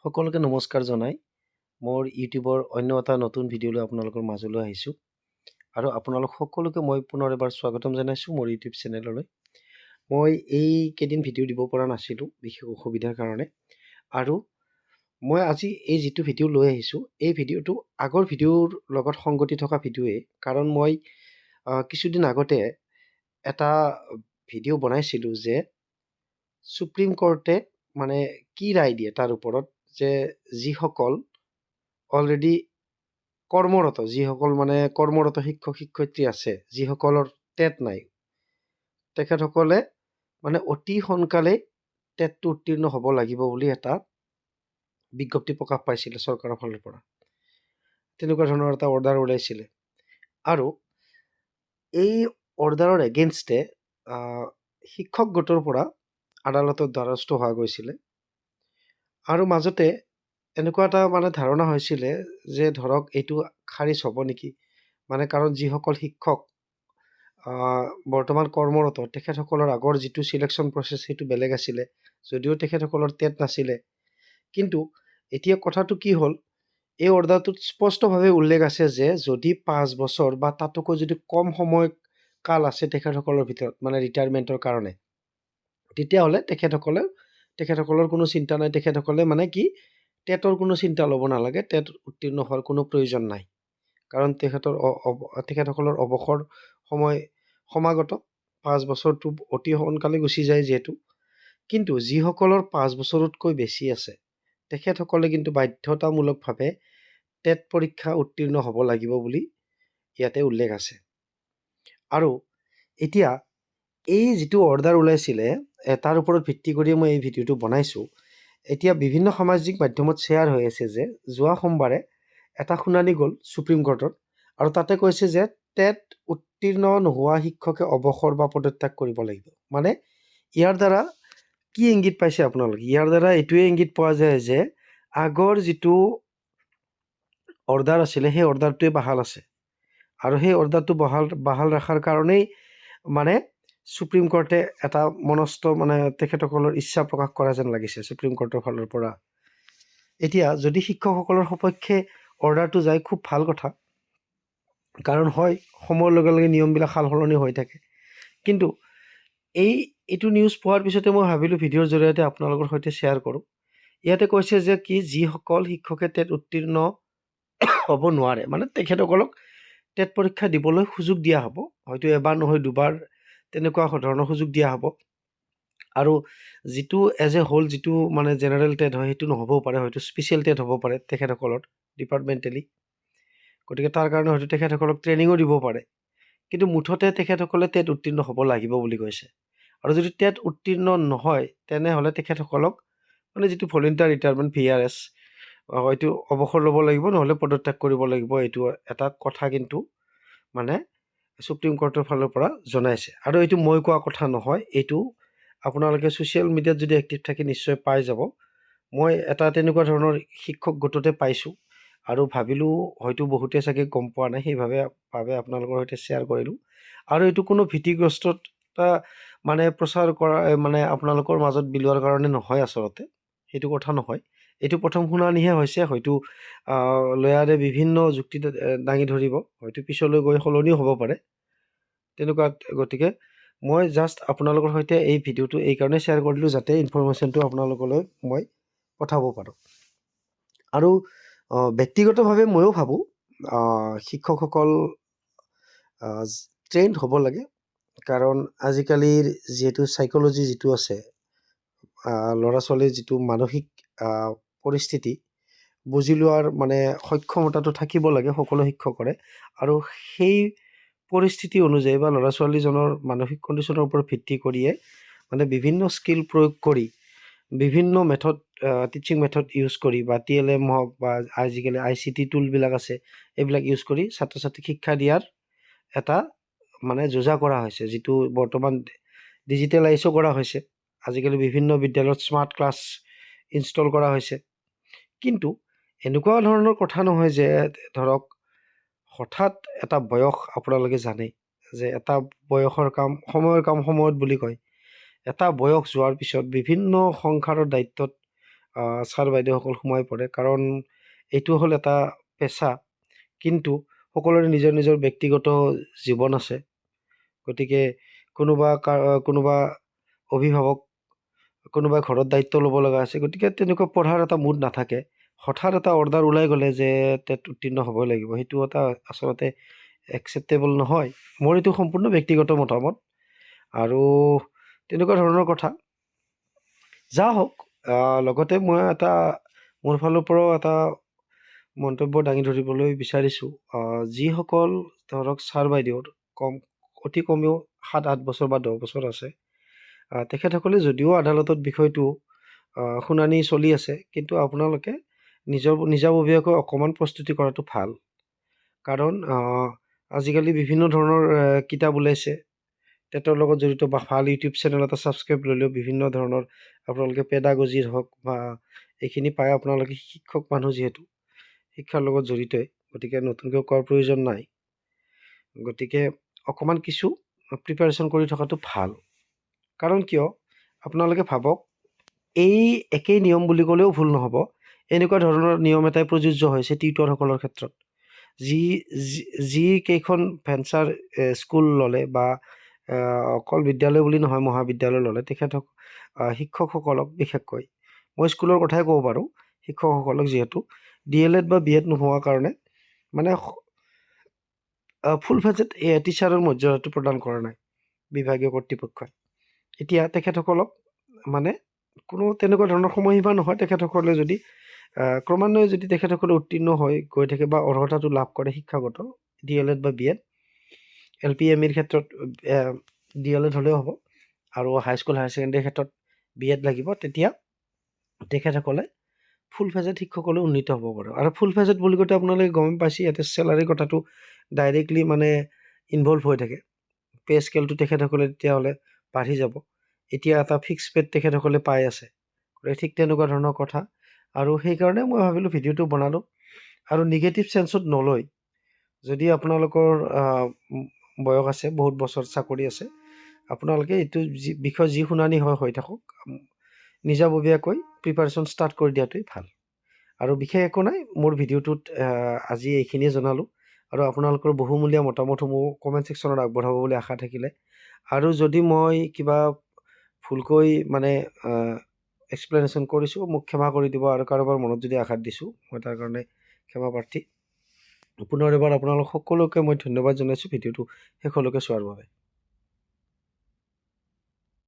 সকলোকে নমস্কাৰ জনাই মোৰ ইউটিউবৰ অন্য এটা নতুন ভিডিঅ'লৈ আপোনালোকৰ মাজলৈ আহিছোঁ আৰু আপোনালোক সকলোকে মই পুনৰ এবাৰ স্বাগতম জনাইছোঁ মোৰ ইউটিউব চেনেললৈ। মই এই কেইদিন ভিডিঅ' দিব পৰা নাছিলোঁ বিশেষ অসুবিধাৰ কাৰণে, আৰু মই আজি এই যিটো ভিডিঅ' লৈ আহিছোঁ এই ভিডিঅ'টো আগৰ ভিডিঅ'ৰ লগত সংগতি থকা ভিডিঅ'য়ে, কাৰণ মই কিছুদিন আগতে এটা ভিডিঅ' বনাইছিলোঁ যে সুপ্ৰিম কোৰ্টে মানে কি ৰায় দিয়ে তাৰ ওপৰত, যে যিসকল অলৰেডি কৰ্মৰত শিক্ষক শিক্ষয়িত্ৰী আছে, যিসকলৰ টেট নাই, তেখেতসকলে মানে অতি সোনকালে টেটটো উত্তীৰ্ণ হ'ব লাগিব বুলি এটা বিজ্ঞপ্তি প্ৰকাশ পাইছিলে চৰকাৰৰ ফালৰ পৰা। তেনেকুৱা ধৰণৰ এটা অৰ্ডাৰ ওলাইছিলে, আৰু এই অৰ্ডাৰৰ এগেইনষ্টে শিক্ষক গোটৰ পৰা আদালতত দ্বাৰস্থ হোৱা গৈছিলে। আৰু মাজতে এনেকুৱা এটা মানে ধাৰণা হৈছিলে যে ধৰক এইটো খাৰিজ হ'ব নেকি, মানে কাৰণ যিসকল শিক্ষক বৰ্তমান কৰ্মৰত, তেখেতসকলৰ আগৰ যিটো চিলেকশ্যন প্ৰচেছ সেইটো বেলেগ আছিলে, যদিও তেখেতসকলৰ টেট নাছিলে। কিন্তু এতিয়া কথাটো কি হ'ল, এই অৰ্ডাৰটোত স্পষ্টভাৱে উল্লেখ আছে যে যদি 5 বছৰ বা তাতোকৈ যদি কম সময় কাল আছে তেখেতসকলৰ ভিতৰত, মানে ৰিটায়াৰমেণ্টৰ কাৰণে, তেতিয়াহ'লে তেখেতসকলৰ কোনো চিন্তা নাই। তেখেতসকলে মানে কি টেটৰ কোনো চিন্তা ল'ব নালাগে, টেট উত্তীৰ্ণ হোৱাৰ কোনো প্ৰয়োজন নাই, কাৰণ তেখেতসকলৰ অৱসৰ সময় সমাগত। 5 বছৰটো অতি সোনকালে গুচি যায় যিহেতু। কিন্তু যিসকলৰ 5 বছৰতকৈ বেছি আছে তেখেতসকলে কিন্তু বাধ্যতামূলকভাৱে টেট পৰীক্ষা উত্তীৰ্ণ হ'ব লাগিব বুলি ইয়াতে উল্লেখ আছে। আৰু এতিয়া এই যিটো অৰ্ডাৰ ওলাইছিলে তাৰ ওপৰত ভিত্তি কৰি মই এই ভিডিঅ'টো বনাইছোঁ। এতিয়া বিভিন্ন সামাজিক মাধ্যমত শ্বেয়াৰ হৈ আছে যে যোৱা সোমবাৰে এটা শুনানি গ'ল সুপ্ৰিম কোৰ্টত, আৰু তাতে কৈছে যে টেট উত্তীৰ্ণ নোহোৱা শিক্ষকে অৱসৰ বা পদত্যাগ কৰিব লাগিব। মানে ইয়াৰ দ্বাৰা কি ইংগিত পাইছে আপোনালোকে? ইয়াৰ দ্বাৰা এইটোৱে ইংগিত পোৱা যায় যে আগৰ যিটো অৰ্ডাৰ আছিলে সেই অৰ্ডাৰটোৱে বাহাল আছে, আৰু সেই অৰ্ডাৰটো বাহাল ৰখাৰ কাৰণেই মানে সুপ্ৰিম কোৰ্টে এটা মানে তেখেতসকলৰ ইচ্ছা প্ৰকাশ কৰা যেন লাগিছে সুপ্ৰিম কোৰ্টৰ ফালৰ পৰা। এতিয়া যদি শিক্ষকসকলৰ সপক্ষে অৰ্ডাৰটো যায় খুব ভাল কথা, কাৰণ হয় সময়ৰ লগে লগে নিয়মবিলাক সাল সলনি হৈ থাকে। কিন্তু এইটো নিউজ পোৱাৰ পিছতে মই ভাবিলোঁ ভিডিঅ'ৰ জৰিয়তে আপোনালোকৰ সৈতে শ্বেয়াৰ কৰোঁ। ইয়াতে কৈছে যে যিসকল শিক্ষকে টেট উত্তীৰ্ণ হ'ব নোৱাৰে, মানে তেখেতসকলক টেট পৰীক্ষা দিবলৈ সুযোগ দিয়া হ'ব, হয়তো এবাৰ নহয় দুবাৰ তেনেকুৱা ধৰণৰ সুযোগ দিয়া হ'ব। আৰু যিটো এজ এ হোল যিটো মানে জেনেৰেল টেট হয় সেইটো নহ'বও পাৰে, হয়তো স্পেচিয়েল টেট হ'ব পাৰে তেখেতসকলৰ ডিপাৰ্টমেণ্টেলি। গতিকে তাৰ কাৰণে হয়তো তেখেতসকলক ট্ৰেইনিঙো দিব পাৰে। কিন্তু মুঠতে তেখেতসকলে টেট উত্তীৰ্ণ হ'ব লাগিব বুলি কৈছে। আৰু যদি টেট উত্তীৰ্ণ নহয় তেনেহ'লে তেখেতসকলক মানে যিটো ভলেণ্টিয়াৰ ৰিটায়াৰমেণ্ট VRS, হয়তো অৱসৰ ল'ব লাগিব, নহ'লে পদত্যাগ কৰিব লাগিব। এইটো এটা কথা কিন্তু মানে সুপ্ৰিম কোৰ্টৰ ফালৰ পৰা জনাইছে। আৰু এইটো মই কোৱা কথা নহয়, এইটো আপোনালোকে ছ'চিয়েল মিডিয়াত যদি এক্টিভ থাকে নিশ্চয় পাই যাব। মই এটা তেনেকুৱা ধৰণৰ শিক্ষক গোটতে পাইছোঁ, আৰু ভাবিলোঁ হয়তো বহুতে চাগে গম পোৱা নাই, সেইভাৱে আপোনালোকৰ সৈতে শ্বেয়াৰ কৰিলোঁ। আৰু এইটো কোনো ভীতিগ্ৰস্ততা মানে প্ৰচাৰ কৰা মানে আপোনালোকৰ মাজত বিলোৱাৰ কাৰণে নহয়, আচলতে সেইটো কথা নহয়। এইটো প্ৰথম শুনানিহে হৈছে, হয়তো লয়াৰে বিভিন্ন যুক্তি দাঙি ধৰিব, হয়তো পিছলৈ গৈ সলনিও হ'ব পাৰে তেনেকুৱা। গতিকে মই জাষ্ট আপোনালোকৰ সৈতে এই ভিডিঅ'টো এইকাৰণে শ্বেয়াৰ কৰিলোঁ যাতে ইনফৰমেশ্যনটো আপোনালোকলৈ মই পঠাব পাৰোঁ। আৰু ব্যক্তিগতভাৱে ময়ো ভাবোঁ শিক্ষকসকল ট্ৰেইনড হ'ব লাগে, কাৰণ আজিকালিৰ যিহেতু চাইক'লজি যিটো আছে, ল'ৰা ছোৱালীৰ যিটো মানসিক পৰিস্থিতি বুজি লোৱাৰ মানে সক্ষমতাটো থাকিব লাগে সকলো শিক্ষকৰে। আৰু সেই পৰিস্থিতি অনুযায়ী বা ল'ৰা ছোৱালীজনৰ মানসিক কণ্ডিশ্যনৰ ওপৰত ভিত্তি কৰিয়ে মানে বিভিন্ন স্কিল প্ৰয়োগ কৰি, বিভিন্ন মেথড টিচিং মেথড ইউজ কৰি, বা TLM হওক বা আজিকালি ICT টুলবিলাক আছে, এইবিলাক ইউজ কৰি ছাত্ৰ ছাত্ৰীক শিক্ষা দিয়াৰ এটা মানে যোজা কৰা হৈছে, যিটো বৰ্তমান ডিজিটেলাইজো কৰা হৈছে। আজিকালি বিভিন্ন বিদ্যালয়ত স্মাৰ্ট ক্লাছ ইনষ্টল কৰা হৈছে। কিন্তু এনেকুৱা ধৰণৰ কথা নহয় যে ধৰক হঠাৎ এটা বয়স, আপোনালোকে জানে যে এটা বয়সৰ কাম সময়ত বুলি কয়। এটা বয়স যোৱাৰ পিছত বিভিন্ন সংসাৰৰ দায়িত্বত ছাৰ বাইদেউসকল সোমাই পৰে, কাৰণ এইটো হ'ল এটা পেচা, কিন্তু সকলোৰে নিজৰ নিজৰ ব্যক্তিগত জীৱন আছে। গতিকে কোনোবা অভিভাৱক, কোনোবাই ঘৰত দায়িত্ব ল'ব লগা আছে, গতিকে তেনেকুৱা পঢ়াৰ এটা মুড নাথাকে। হঠাৎ এটা অৰ্ডাৰ ওলাই গ'লে যে টেট উত্তীৰ্ণ হ'বই লাগিব, সেইটো এটা আচলতে একচেপ্টেবল নহয়। মোৰ এইটো সম্পূৰ্ণ ব্যক্তিগত মতামত, আৰু তেনেকুৱা ধৰণৰ কথা। যা হওক, লগতে মই এটা মোৰ ফালৰ পৰাও এটা মন্তব্য দাঙি ধৰিবলৈ বিচাৰিছোঁ। যিসকল ধৰক ছাৰ বাইদেউৰ অতি কমেও 7-8 বছৰ বা 10 বছৰ আছে, তেখেতসকলে যদিও আদালতত বিষয়টো শুনানি চলি আছে, কিন্তু আপোনালোকে নিজাববীয়াকৈ অকণমান প্ৰস্তুতি কৰাটো ভাল। কাৰণ আজিকালি বিভিন্ন ধৰণৰ কিতাপ ওলাইছে, টেটৰ লগত জড়িত, বা ভাল ইউটিউব চেনেল এটা ছাবস্ক্ৰাইব ল'লেও বিভিন্ন ধৰণৰ আপোনালোকে পেডাগজিৰ হওক বা এইখিনি পায়। আপোনালোকে শিক্ষক মানুহ যিহেতু শিক্ষাৰ লগত জড়িতই, গতিকে নতুনকৈ কোৱাৰ প্ৰয়োজন নাই। গতিকে অকণমান কিছু প্ৰিপাৰেশ্যন কৰি থকাটো ভাল। কাৰণ কিয়, আপোনালোকে ভাবক, এই একেই নিয়ম বুলি ক'লেও ভুল নহ'ব, এনেকুৱা ধৰণৰ নিয়ম এটাই প্ৰযোজ্য হৈছে টিউটৰসকলৰ ক্ষেত্ৰত। যি কেইখন ভেঞ্চাৰ স্কুল ল'লে, বা অকল বিদ্যালয় বুলি নহয়, মহাবিদ্যালয় ল'লে, শিক্ষকসকলক, বিশেষকৈ মই স্কুলৰ কথাই ক'ব পাৰোঁ, শিক্ষকসকলক যিহেতু DLED বা BEd নোহোৱাৰ কাৰণে মানে ফুল ফেজেড টিচাৰৰ মৰ্যাদাটো প্ৰদান কৰা নাই বিভাগীয় কৰ্তৃপক্ষই। এতিয়া তেখেতসকলক মানে কোনো তেনেকুৱা ধৰণৰ সময়সীমা নহয়। তেখেতসকলে যদি ক্ৰমান্বয়ে যদি তেখেতসকলে উত্তীৰ্ণ হৈ গৈ থাকে বা অৰ্হতাটো লাভ কৰে শিক্ষাগত, DLED বা BEd, LPMEৰ ক্ষেত্ৰত DLED হ'লেও হ'ব, আৰু হাইস্কুল হায়াৰ ছেকেণ্ডেৰীৰ ক্ষেত্ৰত BEd লাগিব, তেতিয়া তেখেতসকলে ফুল ফেজেড শিক্ষকলৈ উন্নীত হ'ব পাৰে। আৰু ফুল ফেজেড বুলি কওঁতে আপোনালোকে গম পাইছে, ইয়াতে চেলাৰীৰ কথাটো ডাইৰেক্টলি মানে ইনভলভ হৈ থাকে। পে স্কেলটো তেখেতসকলে তেতিয়াহ'লে বাঢ়ি যাব। এতিয়া এটা ফিক্স পেড তেখেতসকলে পাই আছে, ঠিক তেনেকুৱা ধৰণৰ কথা। আৰু সেইকাৰণে মই ভাবিলোঁ ভিডিঅ'টো বনালোঁ, আৰু নিগেটিভ চেন্সত নলয়। যদি আপোনালোকৰ বয়স আছে, বহুত বছৰ চাকৰি আছে, আপোনালোকে এইটো বিষয় যি শুনানি হৈ থাকক, নিজাববীয়াকৈ প্ৰিপাৰেশ্যন ষ্টাৰ্ট কৰি দিয়াটোৱেই ভাল। আৰু বিশেষ একো নাই, মোৰ ভিডিঅ'টোত আজি এইখিনিয়ে জনালোঁ, আৰু আপোনালোকৰ বহুমূলীয়া মতামতসমূহ কমেণ্ট ছেকশ্যনত আগবঢ়াব বুলি আশা থাকিলে। আৰু যদি মই কিবা ভুলকৈ মানে এক্সপ্লেনেশ্যন কৰিছোঁ, মোক ক্ষমা কৰি দিব, আৰু কাৰোবাৰ মনত যদি আঘাত দিছোঁ, মই তাৰ কাৰণে ক্ষমা প্ৰাৰ্থী। পুনৰ এবাৰ আপোনালোক সকলোকে মই ধন্যবাদ জনাইছোঁ ভিডিঅ'টো শেষলৈকে চোৱাৰ বাবে।